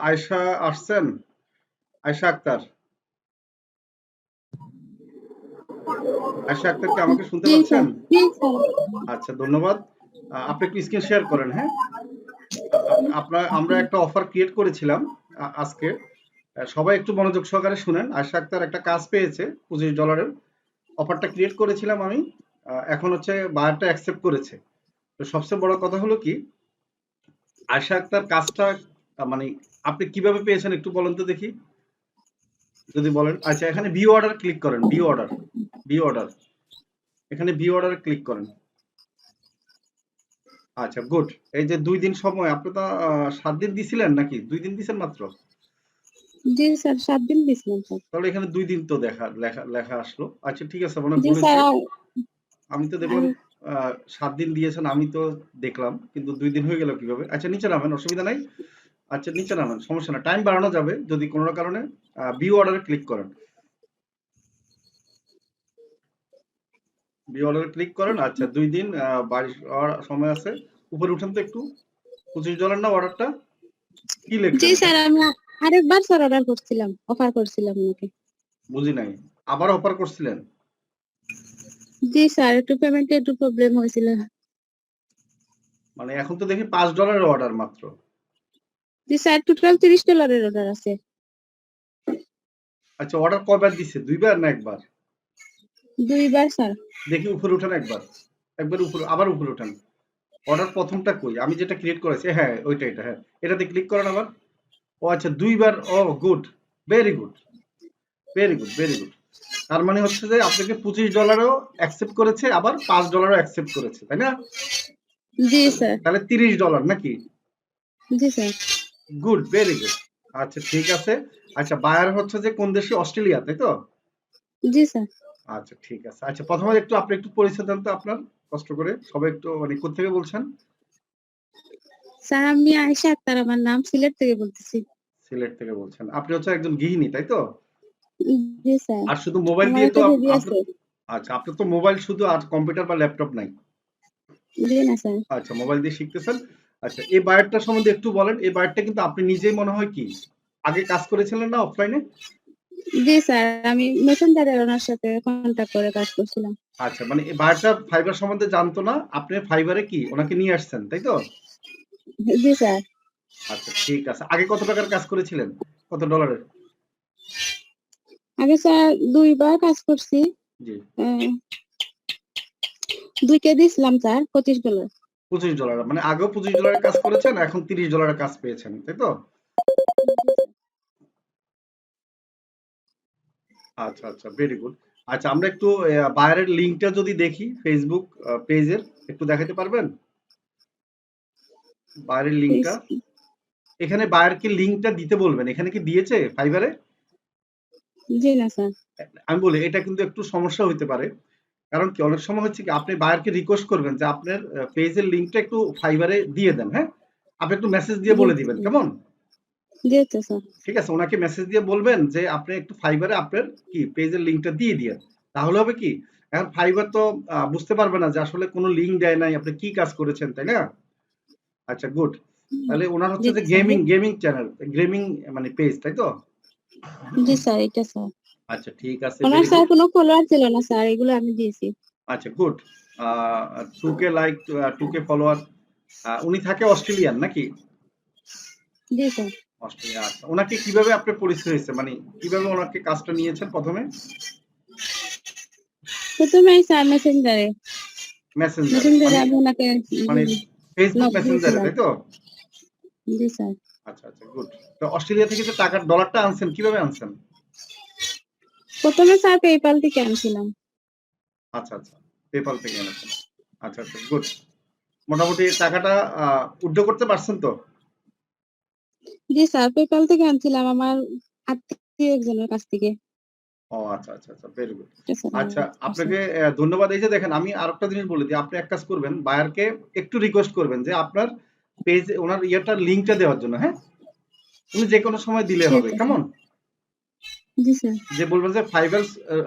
আয়েশা আসছেন? আয়েশা আক্তার, আয়েশা আক্তার কি আমাকে শুনতে জি পাচ্ছেন? স্যার, জি স্যার। আচ্ছা, ধন্যবাদ। আপনি একটু স্ক্রিন শেয়ার করেন, হ্যাঁ? আমরা একটা অফার ক্রিয়েট করেছিলাম আজকে। সবাই একটু মনোযোগ সহকারে শুনেন। আয়েশা আক্তার একটা কাজ পেয়েছে $25। অফারটা ক্রিয়েট করেছিলাম আমি। এখন হচ্ছে বায়ারটা অ্যাকসেপ্ট করেছে। তো সবচেয়ে বড় কথা হলো কি, আয়েশা আক্তার কাজটা মানে আপনি কিভাবে পেয়েছেন একটু বলেন তো দেখি, যদি বলেন। আচ্ছা, এখানে ভিউ অর্ডার ক্লিক করেন, ভিউ অর্ডার, ভিউ অর্ডার, এখানে ভিউ অর্ডার ক্লিক করেন। আচ্ছা, গুড। এই যে 2 দিন সময়, আপনি তো 7 দিন দিছিলেন নাকি 2 দিন দিছেন মাত্র? জি স্যার, 7 দিন দিছিলাম স্যার। তাহলে এখানে 2 দিন তো লেখা আসলো। আচ্ছা, ঠিক আছে, মানে জি ভুল স্যার। হয়েছে। আমি তো দেখলাম 7 দিন দিয়েছেন, আমি তো দেখলাম, কিন্তু 2 দিন হয়ে গেল কিভাবে? আচ্ছা, নিচে নামেন, অসুবিধা নাই। আচ্ছা, নিচে নামেন, সমস্যা না, টাইম বাড়ানো যাবে যদি কোনো কারণে। ভিউ অর্ডারে ক্লিক করেন, ভিউ অর্ডারে ক্লিক করেন। আচ্ছা, 2 দিন 22 সময় আছে। উপরে উঠেন তো একটু। $25 না অর্ডারটা? কি জি লিখলেন এটা? স্যার, আমি আরেকবার স্যার অর্ডার করছিলাম, অফার করছিলাম নাকি? বুঝি নাই। আবার অফার করছিলেন? জি স্যার, একটু পেমেন্টে একটু প্রবলেম হয়েছিল। মানে এখন তো দেখি $5 অর্ডার মাত্র। জি স্যার, টোটাল $30 অর্ডার আছে। আচ্ছা, অর্ডার কয়বার দিছে? 2 বার না 1 বার? 2 বার স্যার। দেখি উপরে উঠেন একবার। একবার উপরে, আবার উপরে উঠেন। অর্ডার প্রথমটা কই? আমি যেটা ক্রিয়েট করেছি, হ্যাঁ, ওইটা, এটা, হ্যাঁ। এটাতে ক্লিক করেন আবার। ও আচ্ছা, 2 বার। Oh good. Very good. Very good, very good. তার মানে হচ্ছে যে আপনাকে $25ও অ্যাকসেপ্ট করেছে, আবার $5ও অ্যাকসেপ্ট করেছে, তাই না? জি স্যার। তাহলে $30 নাকি? জি স্যার। Good, very good. আচ্ছা, ঠিক আছে। আচ্ছা, বায়ার হচ্ছে যে কোন দেশে? অস্ট্রেলিয়া, তাই তো? জি স্যার। আচ্ছা, ঠিক আছে। আচ্ছা, প্রথমে একটু আপনি একটু পরিচয় দেন তো আপনার, কষ্ট করে। সবাই একটু, মানে কোত্থেকে বলছেন? স্যার, আমি আয়েশা আক্তার, আমার নাম, সিলেট থেকে বলতেছি। সিলেট থেকে বলছেন। আপনি হচ্ছে একজন গৃহিণী, তাই তো? জি স্যার। আর শুধু মোবাইল আমার দিয়ে তো একটা বেবি আপনার, আছে। আচ্ছা, আপনার তো মোবাইল শুধু, আর কম্পিউটার বা ল্যাপটপ নাই? জি না স্যার। আচ্ছা, মোবাইল দিয়ে শিখতেছেন। আচ্ছা, এই বায়ারটা সম্বন্ধে একটু বলেন। এই বায়ারটা কিন্তু আপনি নিজেই মনে হয় কি আগে কাজ করেছিলেন না অফলাইনে? জি স্যার, আমি মেসেঞ্জারে ওনার সাথে কন্টাক্ট করে কাজ করছিলাম। আচ্ছা, মানে এই বায়ারটা ফাইবার সম্বন্ধে জানতো না, আপনি ফাইবারে কি ওনাকে নিয়ে আসছেন, তাই তো? জি স্যার। আচ্ছা, ঠিক আছে। আগে কত টাকার কাজ করেছিলেন? কত ডলারের? আগে স্যার 2 বার কাজ করছি। জি। 2 কে দিছিলাম স্যার $25। $25, মানে আগেও $25 কাজ করেছেন, এখন $30 কাজ পেয়েছেন, তাই তো? আচ্ছা, আচ্ছা, ভেরি গুড। আচ্ছা, আমরা একটু বায়ারের লিঙ্কটা যদি দেখি ফেসবুক পেজের, একটু দেখাতে পারবেন বায়ারের লিঙ্কটা? এখানে বায়ারকে লিঙ্কটা দিতে বলবেন। এখানে কি দিয়েছে ফাইবারে? জি না স্যার। আমি বলি, এটা কিন্তু একটু সমস্যা হইতে পারে। কারণ কি, অনেক সময় হচ্ছে কি, আপনি বায়ারকে রিকোয়েস্ট করবেন যে আপনার পেজের লিঙ্কটা একটু ফাইবারে দিয়ে দেন, হ্যাঁ? আপনি একটু মেসেজ দিয়ে বলে দিবেন, কেমন? জি তো স্যার। ঠিক আছে, ওনাকে মেসেজ দিয়ে বলবেন যে আপনি একটু ফাইবারে আপনার কি পেজের লিঙ্কটা দিয়ে দিয়েন। তাহলে হবে কি, এখন ফাইবার তো বুঝতে পারবে না যে আসলে কোনো লিঙ্ক দেয় নাই, আপনি কি কাজ করেছেন, তাই না? আচ্ছা, গুড। তাহলে ওনার হচ্ছে জি যে স্যার। গেমিং চ্যানেল, গেমিং মানে পেজ, তাই তো? জি স্যার, এটা স্যার। আচ্ছা, ঠিক আছে, ওনার ভেরি স্যার গুড। কোনো ফলোয়ার ছিল না স্যার, এগুলো আমি দিয়েছি। আচ্ছা, good. 2K like, 2K follower. উনি থাকে অস্ট্রেলিয়ান নাকি? জি স্যার। অস্ট্রেলিয়া, আচ্ছা। ওনাকে কিভাবে আপনার পরিচয় হয়েছে, মানে কিভাবে ওনাকে কাজটা নিয়েছেন প্রথমে? প্রথমেই স্যার মেসেঞ্জারে মেসেঞ্জারে, মেসেঞ্জারে মানে আমি ওনাকে মানে ফেসবুক নক মেসেঞ্জারে, দিয়েছিলাম। তাই তো? জি স্যার। আচ্ছা, আচ্ছা, গুড। তো অস্ট্রেলিয়া থেকে যে টাকার ডলারটা আনছেন, কিভাবে আনছেন? প্রথমে স্যার পেপাল থেকে আনছিলাম। আচ্ছা, আচ্ছা, পেপাল থেকে এনেছেন। আচ্ছা, আচ্ছা, গুড। মোটামুটি টাকাটা উইথড্র করতে পারছেন তো? জি স্যার, পেপাল থেকে আনছিলাম আমার আত্মীয় একজনের কাছ থেকে। ও আচ্ছা, আচ্ছা, আচ্ছা, ভেরি গুড। স্যার। আচ্ছা, আপনাকে ধন্যবাদ। এই যে দেখেন, আমি আরেকটা জিনিস বলে দিই। আপনি এক কাজ করবেন, বায়ারকে একটু রিকোয়েস্ট করবেন যে আপনার পেজে ওনার ইয়েটার লিঙ্কটা দেওয়ার জন্য, হ্যাঁ? উনি যে কোনো সময় দিলে ঠিক হবে, আছে। কেমন? জি স্যার। যে বলবেন যে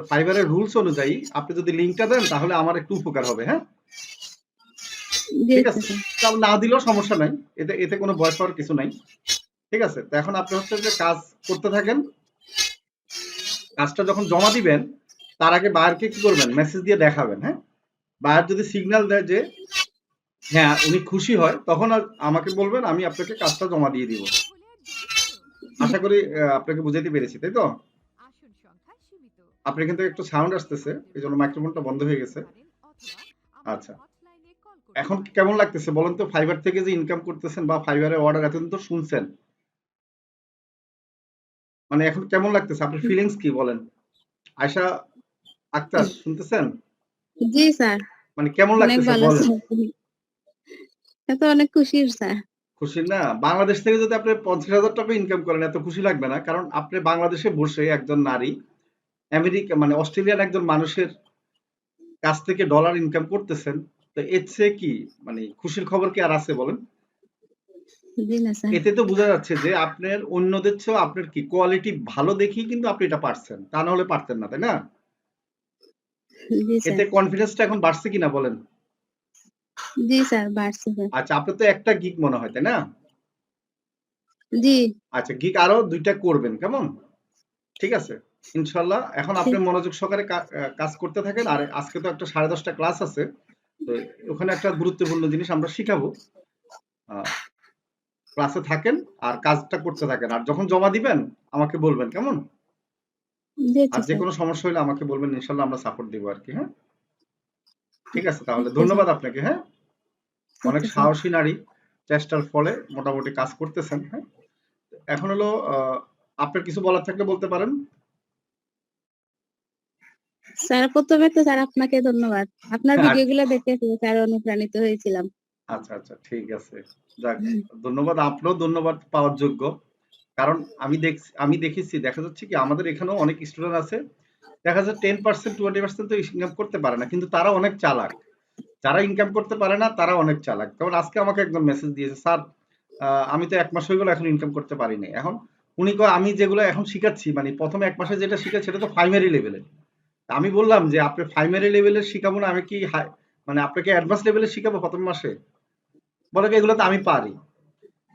ফাইবারের রুলস অনুযায়ী আপনি যদি লিঙ্কটা দেন তাহলে আমার একটু উপকার হবে, হ্যাঁ? জি ঠিক আছে। স্যার। তাহলে না দিলেও সমস্যা নাই। এতে এতে কোনো ভয় পাওয়ার কিছু নাই। ঠিক আছে? তো এখন আপনি হচ্ছে যে কাজ করতে থাকেন, কাজটা যখন জমা দিবেন তার আগে বায়ারকে কি করবেন, মেসেজ দিয়ে দেখাবেন। হ্যাঁ, বায়ার যদি সিগন্যাল দেয় যে হ্যাঁ উনি খুশি হয়, তখন আর আমাকে বলবেন, আমি আপনাকে কাজটা জমা দিয়ে দিব। আশা করি আপনাকে বুঝাইতে পেরেছি, তাই তো? আপনার কিন্তু একটু সাউন্ড আসতেছে, এই জন্য মাইক্রোফোনটা বন্ধ হয়ে গেছে। আচ্ছা, এখন কেমন লাগতেছে বলেন তো, ফাইবার থেকে যে ইনকাম করতেছেন বা ফাইবারের অর্ডার এতদিন তো শুনছেন, মানে এখন কেমন লাগতেছে, আপনার ফিলিংস কি বলেন? আয়শা আক্তার শুনতেছেন? জি স্যার, মানে কেমন অনেক লাগতেছে ভালো বলেন? স্যার। এত অনেক খুশির স্যার। খুশি না? বাংলাদেশ থেকে যদি আপনি 50,000 টাকা ইনকাম করেন এত খুশি লাগবে না, কারণ আপনি বাংলাদেশে বসে একজন নারী আমেরিকা মানে অস্ট্রেলিয়ার একজন মানুষের কাছ থেকে ডলার ইনকাম করতেছেন, তো এর চেয়ে কি মানে খুশির খবর কি আর আছে বলেন? জি না স্যার। এতে তো বোঝা যাচ্ছে যে আপনার অন্যদের চেয়েও আপনার কি কোয়ালিটি ভালো দেখেই কিন্তু আপনি এটা পারছেন, তা না হলে পারতেন না, তাই না? জি স্যার। এতে কনফিডেন্সটা এখন বাড়ছে কিনা বলেন? জি স্যার, বাড়ছে স্যার। আচ্ছা, আপনার তো একটা গিগ মনে হয়, তাই না? জি। আচ্ছা, গিগ আরো 2টা করবেন, কেমন? ঠিক আছে, ইনশাল্লাহ। এখন আপনি মনোযোগ সহকারে কাজ করতে থাকেন। আর আজকে তো একটা 10:30টা ক্লাস আছে, তো ওখানে একটা গুরুত্বপূর্ণ জিনিস আমরা শিখাবো। ক্লাসে থাকেন আর কাজটা করতে থাকেন, আর যখন জমা দিবেন আমাকে বলবেন, কেমন? জি আর আচ্ছা যে স্যার। কোনো সমস্যা হলে আমাকে বলবেন, ইনশাল্লাহ আমরা সাপোর্ট দিব আর কি। হ্যাঁ, ঠিক আছে, তাহলে ওকে স্যার। ধন্যবাদ আপনাকে। হ্যাঁ, অনেক ওকে স্যার। সাহসী নারী, চেষ্টার ফলে মোটামুটি কাজ করতেছেন। হ্যাঁ, এখন হলো আপনার কিছু বলার থাকলে বলতে পারেন। স্যার প্রথমে তো স্যার আপনাকে ধন্যবাদ। আপনার আর ভিডিওগুলো দেখে স্যার অনুপ্রাণিত হয়েছিলাম। আচ্ছা আচ্ছা, ঠিক আছে, যাক, ধন্যবাদ। আপনিও ধন্যবাদ পাওয়ার যোগ্য, কারণ আমি দেখেছি, দেখা যাচ্ছে কি আমাদের এখানেও অনেক স্টুডেন্ট আছে, দেখা যায় 10% 20% তো ইনকাম করতে পারে না, কিন্তু তারা অনেক চালাক। যারা ইনকাম করতে পারে না তারা অনেক চালাক। যেমন আজকে আমাকে একজন মেসেজ দিয়েছে, স্যার আমি তো 1 মাস হয়ে গেল এখন ইনকাম করতে পারিনি। এখন উনি কয় আমি যেগুলো এখন শিখাচ্ছি, মানে প্রথমে 1 মাসে যেটা শিখাচ্ছি সেটা তো প্রাইমারি লেভেলের। আমি বললাম যে আপনি প্রাইমারি লেভেলের শিখাবো না, আমি কি মানে আপনাকে অ্যাডভান্স লেভেলের শিখাবো প্রথম মাসে? বলে কি, এগুলো তো আমি পারি।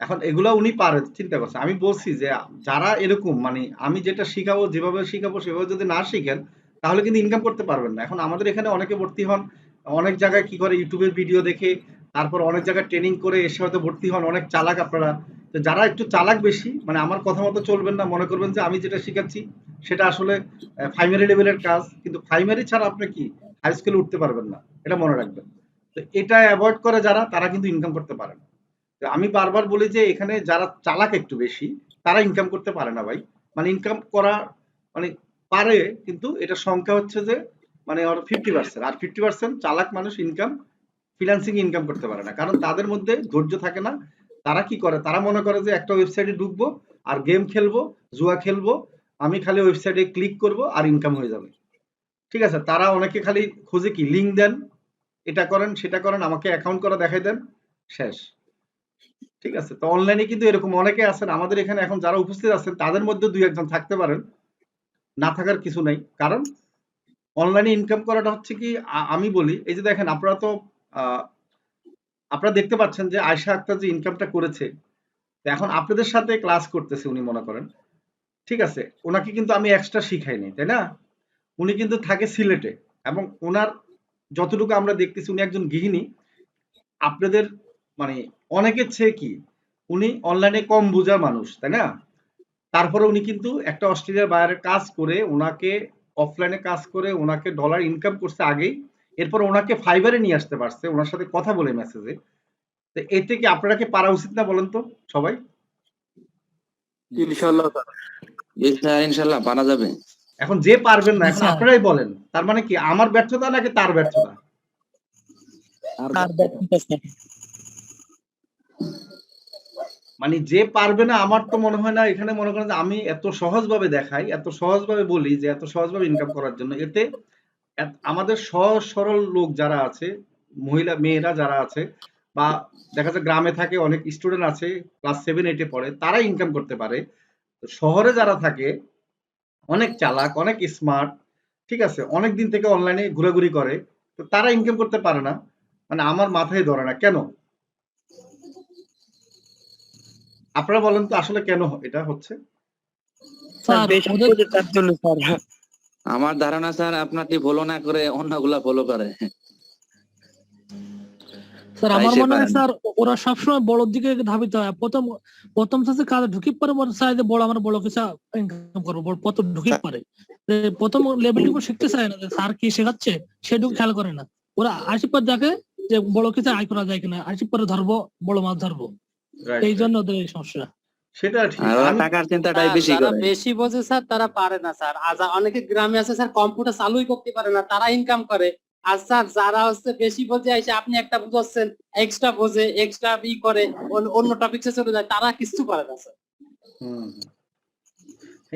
এখন এগুলা উনি পারে, চিন্তা করছে। আমি বলছি যে যারা এরকম মানে আমি যেটা শিখাবো, যেভাবে শিখাবো সেভাবে যদি না শিখেন তাহলে কিন্তু ইনকাম করতে পারবেন না। এখন আমাদের এখানে অনেকে ভর্তি হন, অনেক জায়গায় কি করে ইউটিউবের ভিডিও দেখে, তারপর অনেক জায়গায় ট্রেনিং করে এসে হয়তো ভর্তি হন, অনেক চালাক আপনারা। তো যারা একটু চালাক বেশি, মানে আমার কথা মতো চলবেন না, মনে করবেন যে আমি যেটা শিখাচ্ছি সেটা আসলে প্রাইমারি লেভেলের কাজ, কিন্তু প্রাইমারি ছাড়া আপনি কি হাই স্কুলে উঠতে পারবেন না, এটা মনে রাখবেন। তো এটা অ্যাভয়েড করে যারা, তারা কিন্তু ইনকাম করতে পারে না। আমি বারবার বলি যে এখানে যারা চালাক একটু বেশি তারা ইনকাম করতে পারে না ভাই। মানে ইনকাম করা মানে পারে, কিন্তু এটা সংখ্যা হচ্ছে যে মানে ওর 50%, আর 50% চালাক মানুষ ইনকাম ফ্রিল্যান্সিং ইনকাম করতে পারে না, কারণ তাদের মধ্যে ধৈর্য থাকে না। তারা কি করে, তারা মনে করে যে একটা ওয়েবসাইটে ঢুকবো আর গেম খেলবো, জুয়া খেলবো, আমি খালি ওয়েবসাইটে ক্লিক করব আর ইনকাম হয়ে যাবে। ঠিক আছে, তারা অনেকে খালি খোঁজে কি, লিঙ্ক দেন, এটা করেন সেটা করেন, আমাকে অ্যাকাউন্ট করা দেখাই দেন, শেষ। ঠিক আছে, তো অনলাইনে কিন্তু এরকম অনেকে আছেন আমাদের এখানে, এখন যারা উপস্থিত আছেন তাদের মধ্যে দুই একজন থাকতে পারেন, না থাকার কিছু নেই। কারণ অনলাইনে ইনকাম করাটা হচ্ছে কি, আমি বলি এই যে দেখেন আপনারা তো আহ, আপনারা দেখতে পাচ্ছেন যে আয়শা আক্তার যে ইনকামটা করেছে, তো এখন আপনাদের সাথে ক্লাস করতেছে উনি, মনে করেন, ঠিক আছে, ওনাকে কিন্তু আমি এক্সট্রা শিখাইনি, তাই না? উনি কিন্তু থাকে সিলেটে, এবং ওনার যতটুকু আমরা দেখতেছি উনি একজন গৃহিণী। আপনাদের মানে অনেকের চেয়ে কি উনি অনলাইনে কম বোঝা মানুষ, তাই না? তারপরে উনি কিন্তু একটা অস্ট্রেলিয়ার বাইরে কাজ করে, ওনাকে অফলাইনে কাজ করে ওনাকে ডলার ইনকাম করছে আগেই, এরপর ওনাকে ফাইবারে নিয়ে আসতে পারছে ওনার সাথে কথা বলে মেসেজে। তো এতে কি আপনারা কি পারা উচিত না বলেন তো সবাই? ইনশাল্লাহ স্যার। স্যার ইনশাল্লাহ পারা যাবে। এখন যে পারবেন না, জি এখন স্যার। আপনারাই বলেন, তার মানে কি আমার ব্যর্থতা নাকি তার ব্যর্থতা? তার ব্যর্থতা স্যার। মানে যে পারবে না, আমার তো মনে হয় না, এখানে মনে করেন যে আমি এত সহজভাবে দেখাই, এত সহজভাবে বলি যে এত সহজভাবে ইনকাম করার জন্য, এতে আমাদের সহজ সরল লোক যারা আছে, মহিলা মেয়েরা যারা আছে, বা দেখা যায় গ্রামে থাকে অনেক স্টুডেন্ট আছে, ক্লাস 7 8 পড়ে, তারা ইনকাম করতে পারে। তো শহরে যারা থাকে অনেক চালাক, অনেক স্মার্ট, ঠিক আছে, অনেক দিন থেকে অনলাইনে ঘোরাঘুরি করে, তো তারা ইনকাম করতে পারে না। মানে আমার মাথায় ধরে না কেন। আপনারা বলেন তো আসলে কেন এটা হচ্ছে? স্যার স্যার বেশি ওদের করে তার জন্য স্যার। আমার ধারণা স্যার আপনারটি ফলো না করে অন্যগুলা ফলো করে, স্যার তাই আমার সে মনে পারে হয় না। স্যার ওরা সবসময় বড়র দিকে ধাবিত হয়। প্রথম শেষে কাজে ঢুকি পরে মনে চায় যে বড় আমরা বড় কিছু ইনকাম করবো, বড় প্রথম ঢুকি পারে প্রথম লেভেলটুকু শিখতে চায় না যে স্যার কি শেখাচ্ছে সেটুকু খেয়াল করে না। ওরা 80 দেখে যে বড় কিছু আয় করা যায় কিনা, 80 ধরবো, বড় মাছ ধরবো, রাইট এই রাইট, জন্য ওদের এই সমস্যা। সেটা ঠিক। আর ওরা আমি টাকার চিন্তাটাই স্যার বেশি যারা করে। বেশি বোঝে স্যার তারা পারে না স্যার। আর অনেকে গ্রামে আছে স্যার কম্পিউটার চালুই করতে পারে না, তারা ইনকাম করে। আর স্যার যারা হচ্ছে বেশি বোঝে এসে আপনি একটা বুঝাচ্ছেন, এক্সট্রা বোঝে, এক্সট্রা করে অন্য টপিকসে চলে যায়, তারা কিছু পারে না স্যার। হুম হুম।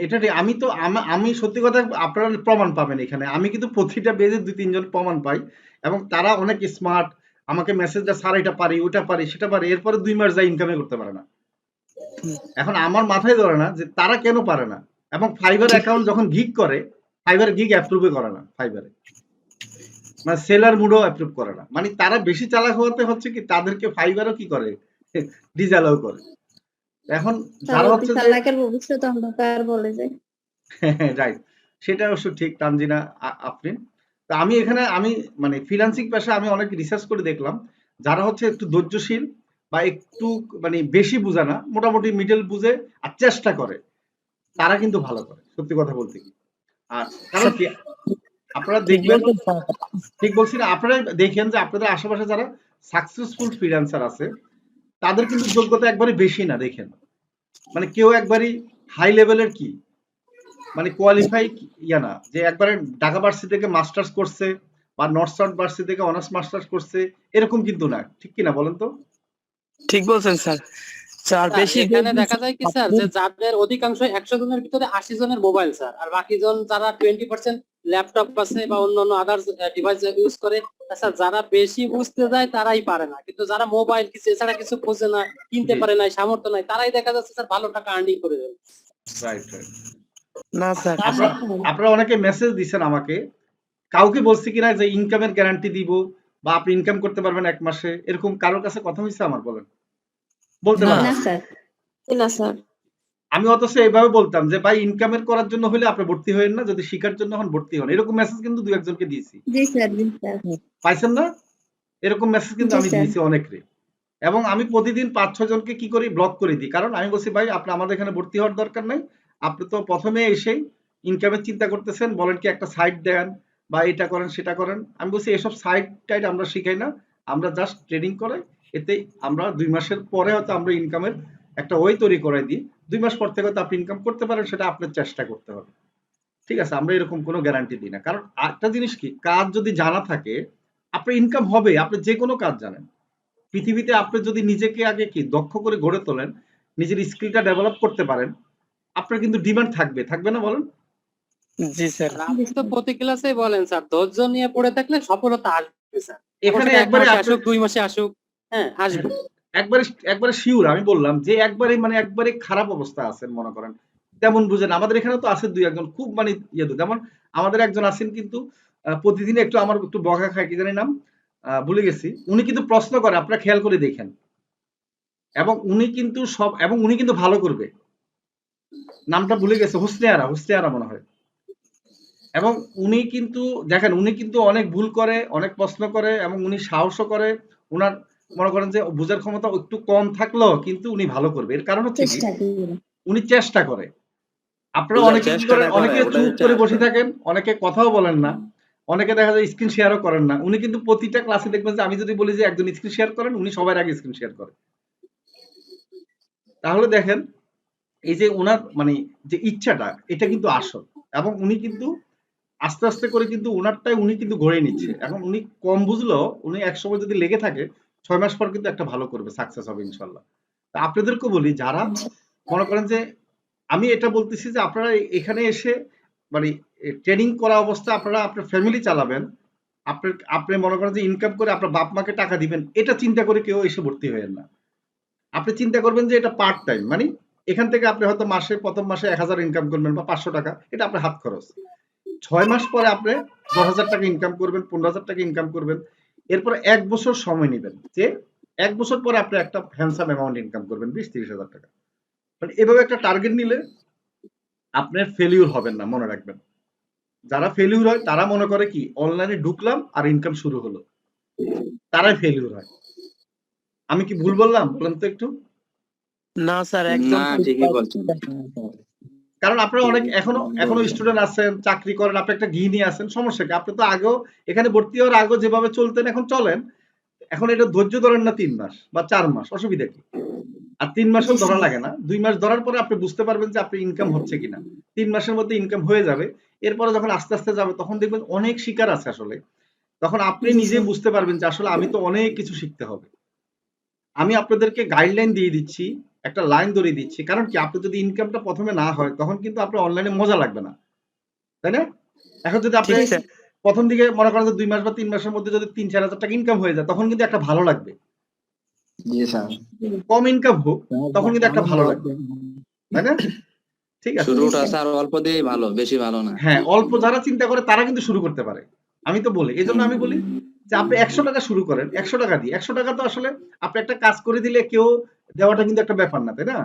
এটা ঠিক। আমি তো আমি সত্যি কথা আপনারা প্রমাণ পাবেন এখানে। আমি কিন্তু প্রতিটা পেজে ২-৩ জন প্রমাণ পাই এবং তারা অনেক স্মার্ট। আমাকে মেসেজ দেয়, "স্যার এটা পারি, ওটা পারি, সেটা পারি।" এরপরে ২ মাস যায় ইনকামই করতে পারে না। এখন আমার মাথায় ধরে না যে তারা কেন পারে না? এবং ফাইবার অ্যাকাউন্ট যখন গিগ করে, ফাইবার গিগ অ্যাপ্রুভই করে না ফাইবারে। মানে সেলার মুডও অ্যাপ্রুভ করে না। মানে তারা বেশি চালাক হওয়াতে হচ্ছে কি তাদেরকে ফাইবারও কি করে? ডিসঅ্যালাউ করে। এখন স্যার যারা অতি হচ্ছে যে চালাকের ভবিষ্যৎ অন্ধকার বলে যে। রাইট, সেটা অবশ্য ঠিক তানজিনা আফরিন। তো আমি এখানে মানে ফ্রিল্যান্সিং পেশায় আমি অনেক রিসার্চ করে দেখলাম যারা হচ্ছে একটু ধৈর্যশীল বা একটু মানে বেশি বুঝে না, মোটামুটি মিডল বুঝে আর চেষ্টা করে, তারা কিন্তু ভালো করে, সত্যি কথা বলতে কি। আর কারণ কি আপনারা ঠিক দেখবেন, বলছেন স্যার। ঠিক বলছি না, আপনারা দেখেন যে আপনাদের আশেপাশে যারা সাকসেসফুল ফ্রিল্যান্সার আছে তাদের কিন্তু যোগ্যতা একবারে বেশি না, দেখেন মানে কেউ একবারই হাই লেভেলের কি মানে কোয়ালিফাই ইয়া না যে একবারে ঢাকা ভার্সিটি থেকে মাস্টার্স করছে বা নর্থ সাউথ ভার্সিটি থেকে অনার্স মাস্টার্স করছে, এরকম কিন্তু না, ঠিক কিনা বলেন তো? ঠিক বলছেন স্যার। স্যার স্যার বেশি এখানে দেখা যায় কি স্যার, যে যাদের অধিকাংশ 100 জনের ভিতরে 80 জনের মোবাইল স্যার, আর বাকি জন যারা 20% ল্যাপটপ আছে বা অন্যান্য আদার্স ডিভাইস ইউজ করে। স্যার যারা বেশি বুঝতে যায় তারাই পারে না, কিন্তু যারা মোবাইল কিছু এছাড়া কিছু বোঝে না, কিনতে জি, পারে না, সামর্থ্য নাই, তারাই দেখা যাচ্ছে স্যার ভালো টাকা আর্নিং করে দেবে। Right right. না স্যার, আপনারা অনেকে মেসেজ দিচ্ছেন আমাকে, কাউকে বলছি কিনা যে ইনকামের গ্যারান্টি দিব বা আপনি ইনকাম করতে পারবেন 1 মাসে, এরকম কারোর কাছে কথা হয়েছে আমার? বলেন, বলতে না পারেন। না স্যার। না স্যার। আমি অথচ এইভাবে বলতাম যে ভাই ইনকামের করার জন্য হলে আপনি ভর্তি হয়েন না, যদি শিখার জন্য হন ভর্তি হন, এরকম মেসেজ কিন্তু 2-1 জনকে দিয়েছি। জি স্যার, জি স্যার। পাইছেন না? এরকম মেসেজ কিন্তু জি আমি স্যার। দিয়েছি অনেকরে। এবং আমি প্রতিদিন ৫-৬ জনকে কি করি, ব্লক করে দিই। কারণ আমি বলছি ভাই আপনি আমাদের এখানে ভর্তি হওয়ার দরকার নাই। আপনি তো প্রথমে এসেই ইনকামের চিন্তা করতেছেন, বলেন কি একটা সাইট দেন বা এটা করেন সেটা করেন। আমি বলছি এসব সাইট টাইট আমরা শিখাই না, আমরা জাস্ট ট্রেডিং করাই। এতে আমরা ২ মাসের পরে হয়তো আমরা ইনকামের একটা ওয়ে তৈরি করে দিই। ২ মাস পর থেকে হয়তো আপনি ইনকাম করতে পারেন, সেটা আপনার চেষ্টা করতে হবে। ঠিক আছে, আমরা এরকম কোনো গ্যারান্টি দিই না। কারণ একটা জিনিস কি, কাজ যদি জানা থাকে আপনার ইনকাম হবে, আপনি যে কোনো কাজ জানেন। পৃথিবীতে আপনি যদি নিজেকে আগে কি দক্ষ করে গড়ে তোলেন, নিজের স্কিলটা ডেভেলপ করতে পারেন, আপনার কিন্তু ডিমান্ড থাকবে, থাকবে না বলেন? জি স্যার। আর আপনি তো প্রতি ক্লাসেই বলেন স্যার, ধৈর্য নিয়ে পড়ে থাকলে সফলতা আসবে স্যার। এখন এখানে সেটা 1 একবারে মাসে আপনি আসুক, 2 মাসে আসুক, হ্যাঁ আসবে। একবারে একবারে শিওর আমি বললাম যে একবারে মানে একবারে খারাপ অবস্থা আছেন মনে করেন, তেমন বুঝেন। আমাদের এখানে তো আছে 2-1 জন খুব মানে ইয়ে তো, যেমন আমাদের একজন আছেন কিন্তু প্রতিদিন একটু আমার একটু বকা খায়, কি জানি নাম, ভুলে গেছি। উনি কিন্তু প্রশ্ন করে, আপনারা খেয়াল করে দেখেন। এবং উনি কিন্তু এবং উনি কিন্তু ভালো করবে। নামটা ভুলে গেছে, হুসনে আরা মনে হয়। এবং উনি কিন্তু দেখেন, উনি কিন্তু অনেক ভুল করে, অনেক প্রশ্ন করে এবং উনি সাহসও করে। উনার মনে করেন যে বোঝার ক্ষমতা একটু কম থাকলেও কিন্তু উনি ভালো করবে। এর কারণ হচ্ছে কি, চেষ্টা করি। উনি চেষ্টা করে। আপনারা বুঝার অনেকে কি করেন, চেষ্টাটা করে, অনেকে ওটাই চুপ হচ্ছে করে বসে আসল। থাকেন, অনেকে কথাও বলেন না, অনেকে দেখা যায় স্ক্রিন শেয়ারও করেন না। উনি কিন্তু প্রতিটা ক্লাসে দেখবেন যে আমি যদি বলি যে একজন স্ক্রিন শেয়ার করেন, উনি সবার আগে স্ক্রিন শেয়ার করে। তাহলে দেখেন এই যে উনার মানে যে ইচ্ছাটা, এটা কিন্তু আসল। এবং উনি কিন্তু আস্তে আস্তে করে কিন্তু উনারটাই উনি কিন্তু গড়ে নিচ্ছে। এখন উনি কম বুঝলেও উনি একসময় যদি লেগে থাকে ৬ মাস পর কিন্তু একটা ভালো করবে, সাকসেস হবে ইনশাল্লাহ। তা আপনাদেরকেও বলি, যারা মনে করেন যে আমি এটা বলতেছি যে আপনারা এখানে এসে মানে ট্রেনিং করা অবস্থা আপনারা আপনার ফ্যামিলি চালাবেন, আপনি মনে করেন যে ইনকাম করে আপনার বাপ মাকে টাকা দিবেন, এটা চিন্তা করে কেউ এসে ভর্তি হয়েন না। আপনি চিন্তা করবেন যে এটা পার্ট টাইম, মানে এখান থেকে আপনি হয়তো মাসে প্রথম মাসে ১,০০০ ইনকাম করবেন বা ৫০০ টাকা, এটা আপনার হাত খরচ। ৬ মাস পরে আপনি ১০,০০০ টাকা ইনকাম করবেন, ১৫,০০০ টাকা ইনকাম করবেন। এরপরে ১ বছর সময় নিবেন যে ১ বছর পরে আপনি একটা হ্যান্ডসাম অ্যামাউন্ট ইনকাম করবেন, ২০-৩০,০০০ টাকা। মানে এভাবে একটা টার্গেট নিলে আপনার ফেলিউর হবেন না, মনে রাখবেন। যারা ফেলিউর হয় তারা মনে করে কি অনলাইনে ঢুকলাম আর ইনকাম শুরু হলো, তারাই ফেলিউর হয়। আমি কি ভুল বললাম বলেন তো একটু? না স্যার, একদম না, ঠিক ঠিকই বলছেন। কারণ আপনারা অনেক এখনো স্টুডেন্ট আছেন, চাকরি করেন, আপনি একটা গৃহিণী আছেন, সমস্যা কি? আপনি তো আগেও এখানে ভর্তি হওয়ার আগে যেভাবে চলতেন এখন চলেন। এখন এটা ধৈর্য ধরেন না 3 মাস বা 4 মাস, অসুবিধা কি? আর 3 মাসও ধরা লাগে না, 2 মাস ধরার পরে আপনি বুঝতে পারবেন যে আপনি ইনকাম হচ্ছে কিনা। 3 মাসের মধ্যে ইনকাম হয়ে যাবে। এরপরে যখন আস্তে আস্তে যাবে তখন দেখবেন অনেক শিকার আছে আসলে। তখন আপনি নিজেই বুঝতে পারবেন যে আসলে আমি তো অনেক কিছু শিখতে হবে। আমি আপনাদেরকে গাইডলাইন দিয়ে দিচ্ছি, একটা লাইন ধরিয়ে দিচ্ছি। কারণ কি, আপনি যদি ইনকামটা প্রথমে না হয় তখন কিন্তু আপনার অনলাইনে মজা লাগবে না, তাই না? এখন যদি আপনি ঠিক স্যার। প্রথম দিকে মনে করেন যে 2 মাস বা 3 মাসের মধ্যে যদি 3-4 হাজার টাকা ইনকাম হয়ে যায় তখন কিন্তু একটা ভালো লাগবে। জি স্যার। কম ইনকাম হোক তখন কিন্তু একটা ভালো লাগবে, তাই না? ঠিক আছে। শুরুটা স্যার অল্প দিয়ে ভালো, বেশি ভালো না। হ্যাঁ, অল্প যারা চিন্তা করে তারা কিন্তু শুরু করতে পারে। আমি তো বলি, এই জন্য আমি বলি যে আপনি 100 টাকা শুরু করেন, 100 টাকা দিয়ে। 100 টাকা তো আসলে আপনি একটা কাজ করে দিলে কেউ দেওয়াটা কিন্তু একটা ব্যাপার না, তাই না?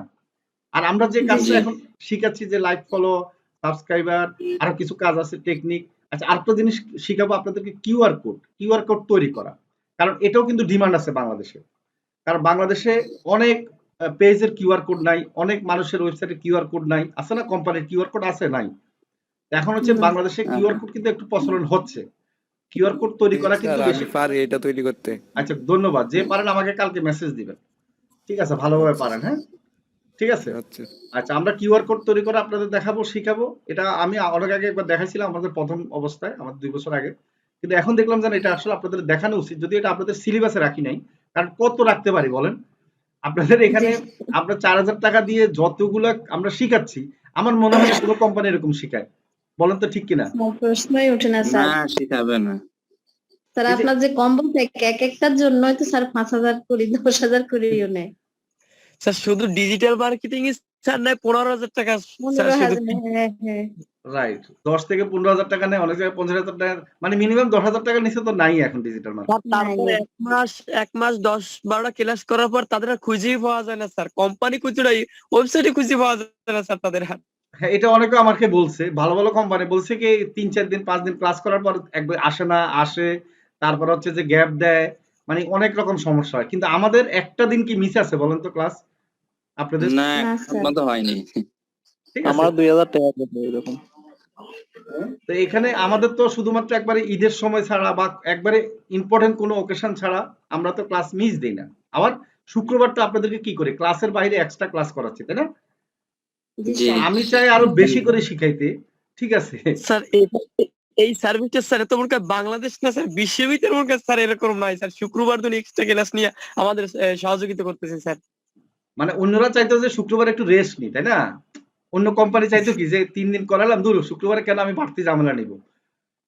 আর আমরা যে কাজটা এখন শিখাচ্ছি যে লাইক ফলো, সাবস্ক্রাইবার, আরো কিছু কাজ আছে, টেকনিক। আচ্ছা, আরেকটা জিনিস শিখাবো আপনাদেরকে, কিউআর কোড তৈরি করা। কারণ এটাও কিন্তু ডিমান্ড আছে বাংলাদেশে। কারণ বাংলাদেশে অনেক পেজের কিউআর কোড নাই, অনেক মানুষের ওয়েবসাইটে কিউআর কোড নাই, আছে না? কোম্পানির কিউআর কোড আছে নাই? এখন হচ্ছে বাংলাদেশে কিউআর কোড কিন্তু একটু প্রচলন হচ্ছে। কিউআর কোড তৈরি করা কিন্তু বেশি। আমি পারি এটা তৈরি করতে। আচ্ছা, ধন্যবাদ। যে পারেন আমাকে কালকে মেসেজ দিবেন, ঠিক আছে? ভালোভাবে পারেন, হ্যাঁ, ঠিক আছে। আচ্ছা আচ্ছা, আমরা কিউআর কোড তৈরি করে আপনাদের দেখাবো, শিখাবো। এটা আমি অনেক আগে একবার দেখাইছিলাম আমাদের প্রথম অবস্থায়, আমাদের 2 বছর আগে। কিন্তু এখন দেখলাম যে এটা আসলে আপনাদের দেখানো উচিত, যদি এটা আপনাদের সিলেবাসে রাখি নাই। কারণ কত রাখতে পারি বলেন? আপনাদের এখানে আমরা 4,000 টাকা দিয়ে যতগুলো আমরা শিখাচ্ছি, আমার মনে হয় না কোনো কোম্পানি এরকম শিখায়। বলেন তো ঠিক কিনা? প্রশ্নই ওঠে না না, স্যার। শিখাবে না। স্যার এই যে- আপনার যে কম্বো থেকে এক একটার জন্যই তো স্যার 5,000 করে 10,000 করেও নেয়। স্যার শুধু ডিজিটাল মার্কেটিং স্যার নেয় 15,000 টাকা স্যার শুধু। 15,000, হ্যাঁ হ্যাঁ। রাইট, 10 থেকে 15,000 টাকা নেয়, অনেক জায়গায় 50,000 টাকা, মানে মিনিমাম 10,000 টাকার নিচে তো নাই এখন ডিজিটাল মার্কেট। তারপরে এক মাস 10-12টা ক্লাস করার পর তাদের আর খুঁজেই পাওয়া যায় না স্যার। কোম্পানি খুঁজেই, ওয়েবসাইটে খুঁজে পাওয়া যায় না স্যার তাদের হাত। হ্যাঁ, এটা অনেকে আমাকে বলছে, ভালো ভালো কোম্পানি বলছে কি 3-4 দিন 5 দিন ক্লাস করার পর একবার আসে না, আসে তারপর হচ্ছে যে গ্যাপ দেয়, মানে অনেক রকম সমস্যা হয়। কিন্তু আমাদের একটা দিন কি মিস আছে বলেন তো ক্লাস আপনাদের? না, না, এখন তো হয়নি। ঠিক আছে। আমার 2,000 টাকা দেবে এরকম। তো এখানে আমাদের তো শুধুমাত্র একবারে ঈদের সময় ছাড়া বা একবারে ইম্পর্টেন্ট কোনো ওকেশন ছাড়া আমরা তো ক্লাস মিস দিই না। আবার শুক্রবারটা আপনাদেরকে কি করে ক্লাসের বাইরে এক্সট্রা ক্লাস করাচ্ছি, তাই না? জি জি। স্যার। আমি চাই আরো বেশি করে শিখাইতে, ঠিক আছে? স্যার এই সার্ভিসটা স্যার এত মনে করেন বাংলাদেশ না স্যার, বিশ্বের ভিতরে মনে করেন স্যার এরকম নাই স্যার। শুক্রবার দিন এক্সট্রা ক্লাস নিয়ে আমাদের সহযোগিতা করতেছে স্যার। মানে অন্যরা চাইতো যে শুক্রবার একটু রেস্ট নি, তাই না? অন্য কোম্পানি চাইতো কি যে 3 দিন করালাম, দূর শুক্রবারে কেন আমি বাড়তি ঝামেলা নিব।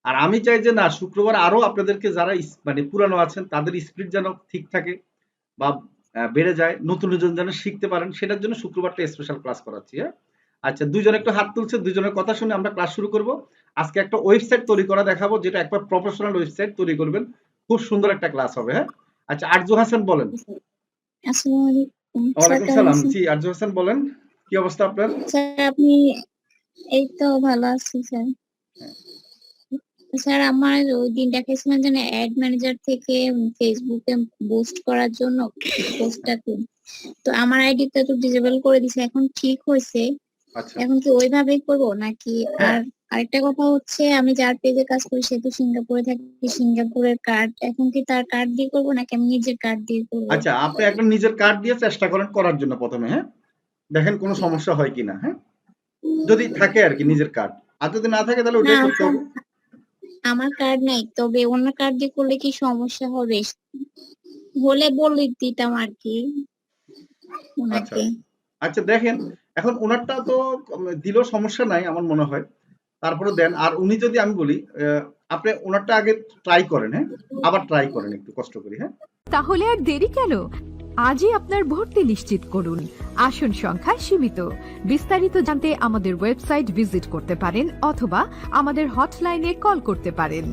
আর আমি চাই যে না, শুক্রবার আরো আপনাদেরকে যারা মানে পুরানো আছেন তাদের স্পিড যেন ঠিক থাকে বা বেড়ে যায়, নতুন নতুন যেন শিখতে পারেন, সেটার জন্য শুক্রবারটা স্পেশাল ক্লাস করাচ্ছি, হ্যাঁ। আচ্ছা, দুইজন একটু হাত তুলছে, দুইজনের কথা শুনে আমরা ক্লাস শুরু করব। আজকে একটা ওয়েবসাইট তৈরি করা দেখাবো, যেটা একবার প্রফেশনাল ওয়েবসাইট তৈরি করবেন। খুব সুন্দর একটা ক্লাস হবে, হ্যাঁ। আচ্ছা, আরজু হাসান বলেন। আসসালামু আলাইকুম ওয়ালাইকুম সালাম। জি, আরজু হাসান বলেন, কি অবস্থা আপনার? স্যার, আপনি? এই তো ভালো আছি স্যার। স্যার, আমার ওই দিন দেখাইছিলেন যে অ্যাড ম্যানেজার থেকে ফেসবুকে বুস্ট করার জন্য পোস্টটাকে, তো আমার আইডিটা তো ডিসেবল করে দিছে, এখন ঠিক হয়েছে। আচ্ছা, এখন কি ওইভাবেই করবো নাকি? হ্যাঁ। আর আরেকটা কথা হচ্ছে, আমি যার পেজে কাজ করি সে তো সিঙ্গাপুরে থাকি, সিঙ্গাপুরের কার্ড, এখন কি তার কার্ড দিয়ে করবো নাকি আমি নিজের কার্ড দিয়ে করবো? আচ্ছা, আপনি একটা নিজের কার্ড দিয়ে চেষ্টা করেন করার জন্য প্রথমে, হ্যাঁ। দেখেন কোনো সমস্যা হয় কিনা, হ্যাঁ। যদি থাকে আর কি নিজের কার্ড, আর যদি না থাকে তাহলে ওটাই না, করতে হবে। আমার কার্ড নাই, তবে অন্য কার্ড দিয়ে করলে কি সমস্যা হবে? হলে বলে দিতাম আর কি আচ্ছা ওনাকে। আচ্ছা, দেখেন এখন ওনারটা তো দিলেও সমস্যা নাই আমার মনে হয়, তারপরে দেন। আর উনি যদি আমি বলি আপনি ওনারটা আগে ট্রাই করেন, হ্যাঁ, আবার ট্রাই করেন একটু কষ্ট করে, হ্যাঁ। তাহলে আর দেরি কেন? আজই আপনার ভর্তি নিশ্চিত করুন। আসন সংখ্যা সীমিত। বিস্তারিত জানতে আমাদের ওয়েবসাইট ভিজিট করতে পারেন অথবা আমাদের হটলাইনে কল করতে পারেন।